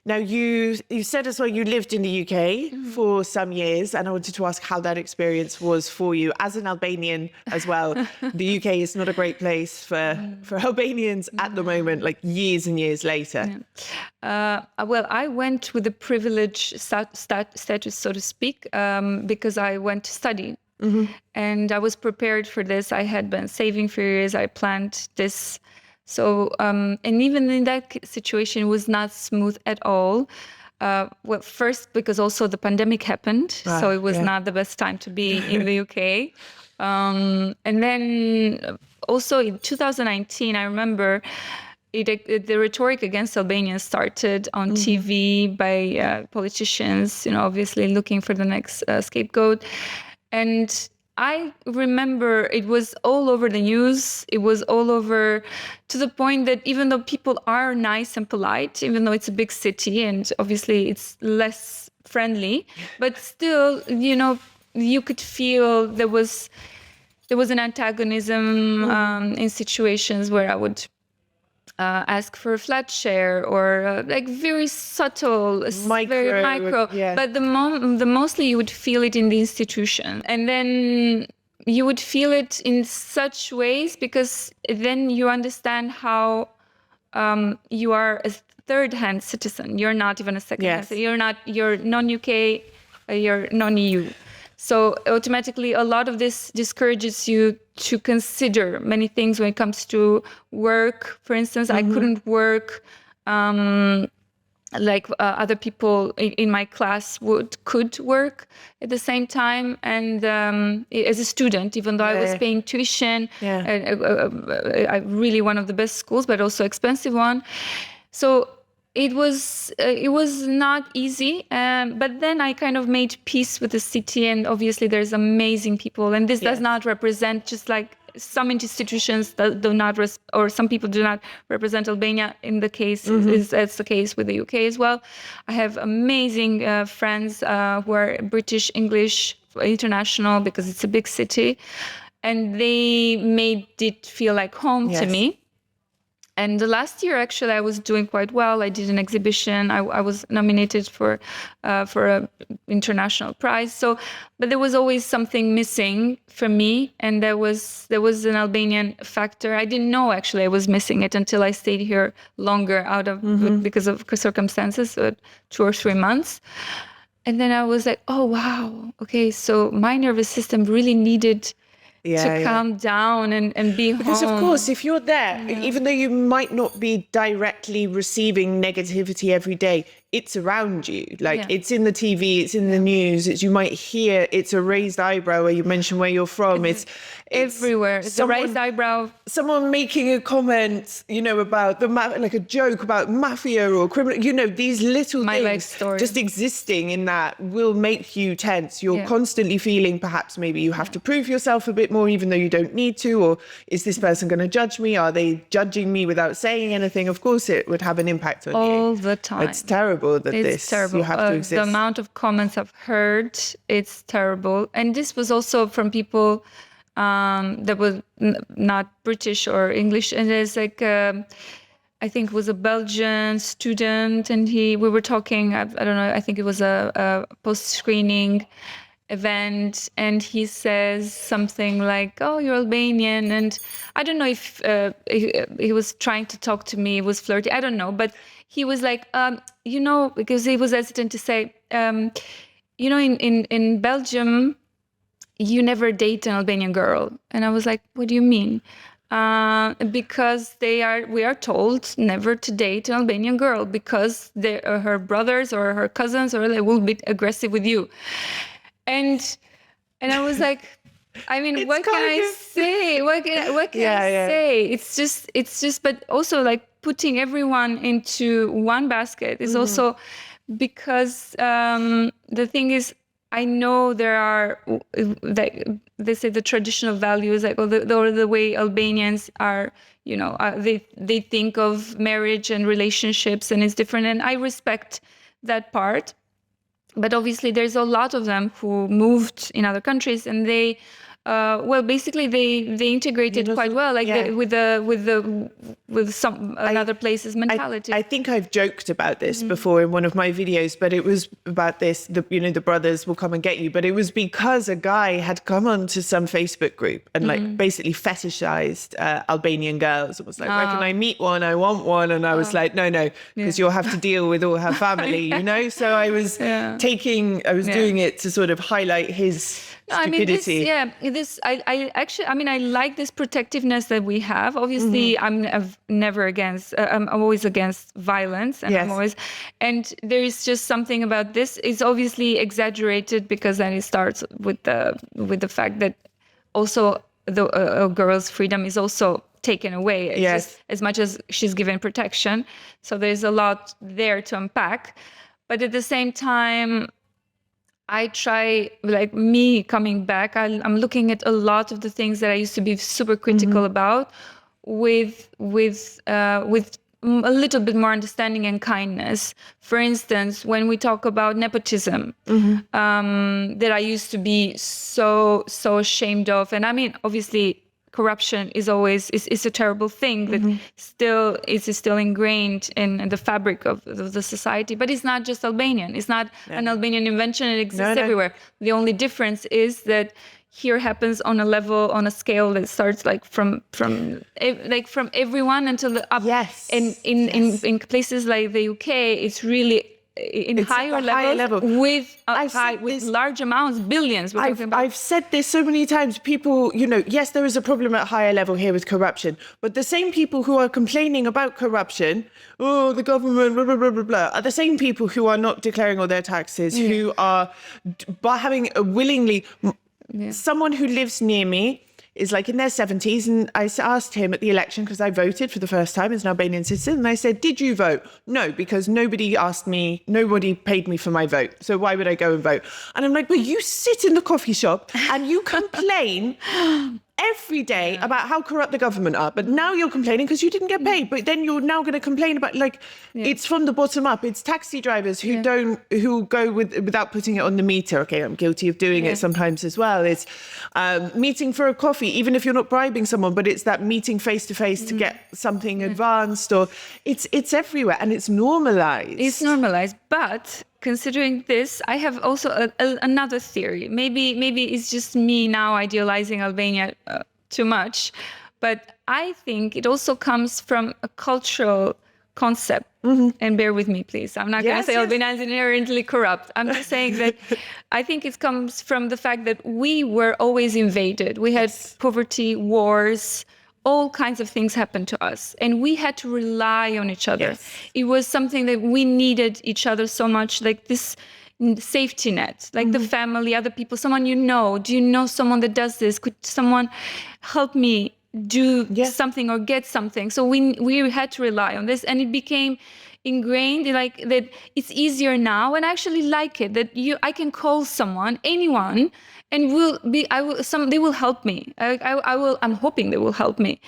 Now, you said as well you lived in the UK for some years, and I wanted to ask how that experience was for you as an Albanian as well. The UK is not a great place for Albanians at the moment, like years and years later. Well, I went with the privileged status, so to speak, because I went to study. And I was prepared for this. I had been saving for years. I planned this. So, and even in that situation, it was not smooth at all. Well, first, because also the pandemic happened. So it was not the best time to be in the UK. And then also in 2019, I remember the rhetoric against Albanians started on TV by politicians, obviously looking for the next scapegoat. And I remember it was all over the news. It was all over, to the point that even though people are nice and polite, even though it's a big city and obviously it's less friendly, but still, you could feel there was an antagonism in situations where I would ask for a flat share or like very subtle, very micro. Yeah. But the mostly you would feel it in the institution, and then you would feel it in such ways because then you understand how you are a third-hand citizen. You're not even a second-hand citizen. You're non-UK, you're non-EU. So automatically, a lot of this discourages you to consider many things when it comes to work. For instance, I couldn't work like other people in my class could work at the same time. And as a student, even though I was paying tuition, really one of the best schools, but also expensive one. So it was not easy, but then I kind of made peace with the city, and obviously there's amazing people, and this does not represent, just like some institutions that do not or some people do not represent Albania. In the case that's the case with the UK as well. I have amazing friends who are British, English, international, because it's a big city, and they made it feel like home to me. And the last year, actually, I was doing quite well. I did an exhibition. I was nominated for an international prize. So, but there was always something missing for me, and there was an Albanian factor. I didn't know actually I was missing it until I stayed here longer because of circumstances, 2 or 3 months. And then I was like, oh wow, okay, so my nervous system really needed to calm down and be because home. Of course, if you're there, even though you might not be directly receiving negativity every day, it's around you. Like it's in the TV, it's in the news. You might hear it's a raised eyebrow where you mention where you're from. It's everywhere. It's a raised eyebrow. Someone making a comment, about like a joke about mafia or criminal. These little things just existing in that will make you tense. You're constantly feeling perhaps maybe you have to prove yourself a bit more, even though you don't need to. Or is this person going to judge me? Are they judging me without saying anything? Of course, it would have an impact on you all the time. It's terrible that you have to exist. The amount of comments I've heard, it's terrible. And this was also from people that were not British or English. And there's like, I think it was a Belgian student, and we were talking, I don't know, I think it was a post-screening event, and he says something like, oh, you're Albanian. And I don't know if he was trying to talk to me, it was flirty, I don't know, but he was like, because he was hesitant to say, in Belgium, you never date an Albanian girl. And I was like, what do you mean? Because we are told never to date an Albanian girl because her brothers or her cousins or they will be aggressive with you. And I was like, I mean, what can I say? What can I say? It's just, but also like putting everyone into one basket is also because the thing is, I know there are, they say the traditional values, like, or the way Albanians are, they think of marriage and relationships, and it's different. And I respect that part. But obviously there's a lot of them who moved in other countries, and they well, basically they integrated quite well, like with some other places mentality. I think I've joked about this before in one of my videos, but it was about this, the brothers will come and get you. But it was because a guy had come onto some Facebook group and like basically fetishized Albanian girls and was like, where can I meet one? I want one. And I was like, no, because you'll have to deal with all her family, you know? So I was doing it to sort of highlight his stupidity. I like this protectiveness that we have. Obviously, I'm never against. I'm always against violence, and and there is just something about this. It's obviously exaggerated because then it starts with the fact that also a girl's freedom is also taken away. Just as much as she's given protection. So there's a lot there to unpack, but at the same time, I try, like me coming back, I'm looking at a lot of the things that I used to be super critical about with a little bit more understanding and kindness. For instance, when we talk about nepotism, that I used to be so ashamed of. And I mean, obviously, corruption is always is a terrible thing that is still ingrained in the fabric of the society. But it's not just Albanian. It's not an Albanian invention. It exists everywhere. The only difference is that here happens on a scale that starts like from everyone until up. Yes. And in places like the UK, it's really it's higher level with large amounts, billions. I've said this so many times. People, yes, there is a problem at higher level here with corruption, but the same people who are complaining about corruption, the government, blah, blah, blah, blah, blah, are the same people who are not declaring all their taxes, who are having willingly. Someone who lives near me is like in their 70s, and I asked him at the election, because I voted for the first time as an Albanian citizen, and I said, did you vote? No, because nobody paid me for my vote, so why would I go and vote? And I'm like, well, you sit in the coffee shop and you complain every day about how corrupt the government are, but now you're complaining because you didn't get paid. But then you're now going to complain about it's from the bottom up. It's taxi drivers who go without putting it on the meter. Okay, I'm guilty of doing it sometimes as well. It's meeting for a coffee, even if you're not bribing someone, but it's that meeting face to face to get something advanced, or it's everywhere and it's normalized. It's normalized, but. Considering this, I have also another theory. Maybe it's just me now idealizing Albania too much, but I think it also comes from a cultural concept. And bear with me, please. I'm not going to say Albania is inherently corrupt. I'm just saying that I think it comes from the fact that we were always invaded. We had poverty, wars, all kinds of things happened to us, and we had to rely on each other. It was something that we needed each other so much, like this safety net, like the family, other people, someone do you know someone that does this? Could someone help me do something or get something? So we had to rely on this, and it became ingrained, like that it's easier now, and I actually like it, that I can call someone, anyone, and they will help me. I'm hoping they will help me.